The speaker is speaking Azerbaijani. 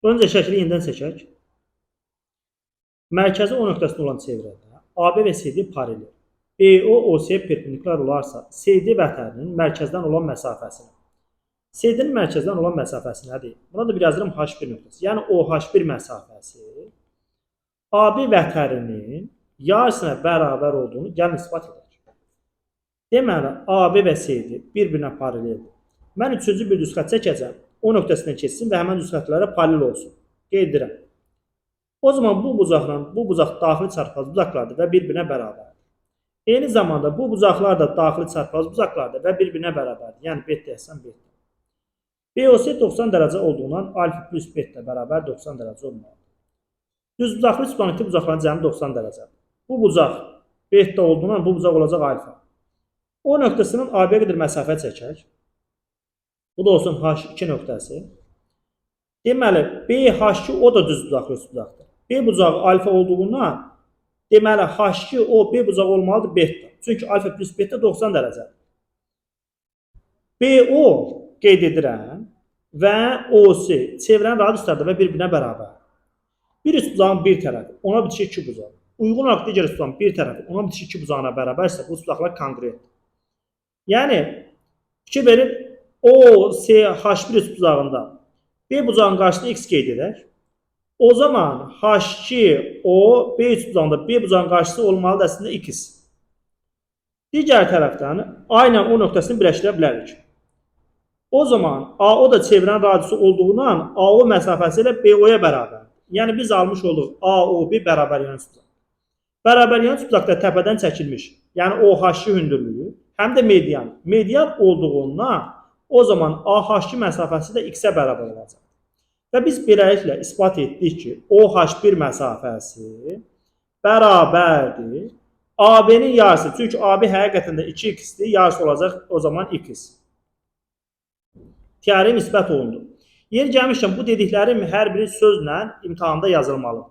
Öncə şəkli yenidən çəkək. Mərkəzi O nöqtəsində olan çevrədə AB və CD paralel. BO OC-yə perpendikular olarsa, CD vətəninin mərkəzdən olan məsafəsini. CD-nin mərkəzdən olan məsafəsi nədir? Buna da bir yazıram H1 nöqtəsi. Yəni OH1 məsafəsi AB vətəninin yarısına bərabər olduğunu gəlin isbat edək. Deməli, AB və CD bir-birinə paraleldir. Mən üçüncü bir düz xətt çəkəcəm. O nöqtəsindən keçsin və həmən düz xəttlərə paralel olsun. Qeyd edirəm. O zaman bu bucaqla bu bucaq daxili çarpaz bucaqlardır və bir-birinə bərabərdir. Eyni zamanda bu bucaqlar da daxili çarpaz bucaqlardır və bir-birinə bərabərdir. Yəni beta yazsam beta. BOC 90 dərəcə olduğundan alfa plus beta bərabər 90 dərəcə olmalıdır. Düz bucaqlı üstündəki bucaqların cəmi 90 dərəcədir. Bu bucaq beta olduğundan bu bucaq olacaq alfa. O nöqtəsinin AB-yə qədər məsafə çəkək. Bu da olsun H2 nöqtəsi. Deməli, BH2 o da düz bucaqlı üst bucaqdır. B bucağı alfa olduğundan deməli H2 o B bucağı olmalıdır beta. Çünki alfa plus beta 90 dərəcədir. BO qeyd edirəm və OC çevrənin radiuslardır və bir-birinə bərabər. Bir üst bucağın bir tərəfi, ona bitişik iki bucaq. Uyğun olaraq digər üst bucağın bir tərəfi, ona bitişik iki bucağına bərabərsə, bu üst bucaqlar konkretdir. Yəni, fikir verin, OCH1 üst bucağında B bucağın qarşısında x qeyd edək. O zaman H2O B üst bucağında B bucağın qarşısı olmalıdır əslində x. Digər tərəfdən A ilə O nöqtəsini birləşdirə bilərik. O zaman AO da çevrənin radiusu olduğundan AO məsafəsi ilə BO-ya bərabərdir. Yəni biz almış olduq AOB bərabər yan üst bucaq. Bərabər yan üst bucaqda təpədən çəkilmiş, yəni OH2 hündürlüyü, həm də median. Median olduğundan o zaman AH2 məsafəsi də x-ə bərabər olacaq. Və biz beləliklə ispat etdik ki, OH1 məsafəsi bərabərdir AB-nin yarısı. Çünki AB həqiqətən də 2x-dir, yarısı olacaq o zaman x. Teorem isbat olundu. Yeri gəlmişkən bu dediklərim hər biri sözlə imtahanda yazılmalı.